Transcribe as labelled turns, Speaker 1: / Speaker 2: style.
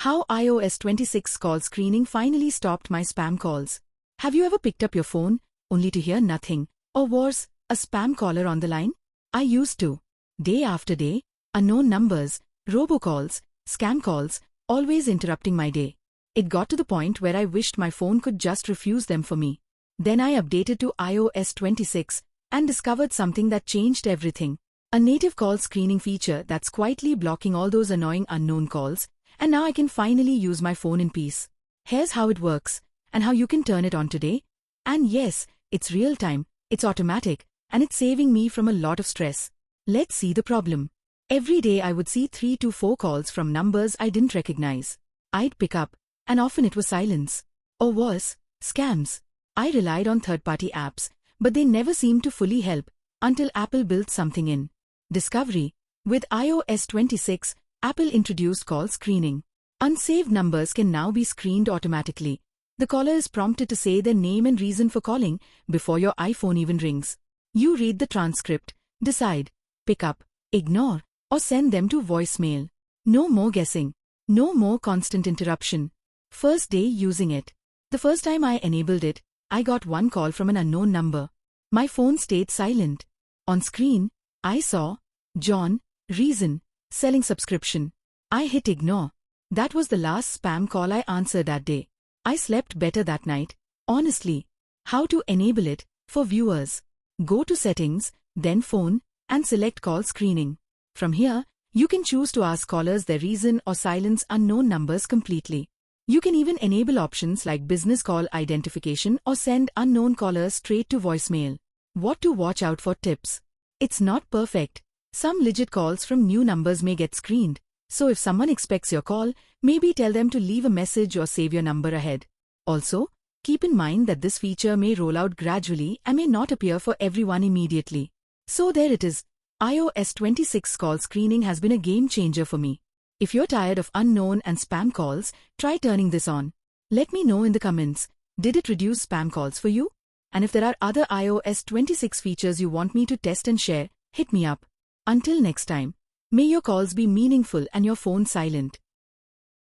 Speaker 1: How iOS 26 call screening finally stopped my spam calls. Have you ever picked up your phone, only to hear nothing, or worse, a spam caller on the line? I used to. Day after day, unknown numbers, robocalls, scam calls, always interrupting my day. It got to the point where I wished my phone could just refuse them for me. Then I updated to iOS 26 and discovered something that changed everything. A native call screening feature that's quietly blocking all those annoying unknown calls, and now I can finally use my phone in peace. Here's how it works, and how you can turn it on today. And yes, it's real time, it's automatic, and it's saving me from a lot of stress. Let's see the problem. Every day I would see 3 to 4 calls from numbers I didn't recognize. I'd pick up, and often it was silence. Or worse, scams. I relied on third-party apps, but they never seemed to fully help, until Apple built something in. Discovery. With iOS 26, Apple introduced call screening. Unsaved numbers can now be screened automatically. The caller is prompted to say their name and reason for calling before your iPhone even rings. You read the transcript, decide, pick up, ignore, or send them to voicemail. No more guessing. No more constant interruption. First day using it. The first time I enabled it, I got one call from an unknown number. My phone stayed silent. On screen, I saw, John, reason, selling subscription. I hit ignore. That was the last spam call I answered that day. I slept better that night, honestly. How to enable it, for viewers. Go to Settings, then Phone, and select Call Screening. From here, you can choose to ask callers their reason or silence unknown numbers completely. You can even enable options like business call identification or send unknown callers straight to voicemail. What to watch out for tips. It's not perfect. Some legit calls from new numbers may get screened, so if someone expects your call, maybe tell them to leave a message or save your number ahead. Also, keep in mind that this feature may roll out gradually and may not appear for everyone immediately. So there it is. iOS 26 call screening has been a game changer for me. If you're tired of unknown and spam calls, try turning this on. Let me know in the comments, did it reduce spam calls for you? And if there are other iOS 26 features you want me to test and share, hit me up. Until next time, may your calls be meaningful and your phone silent.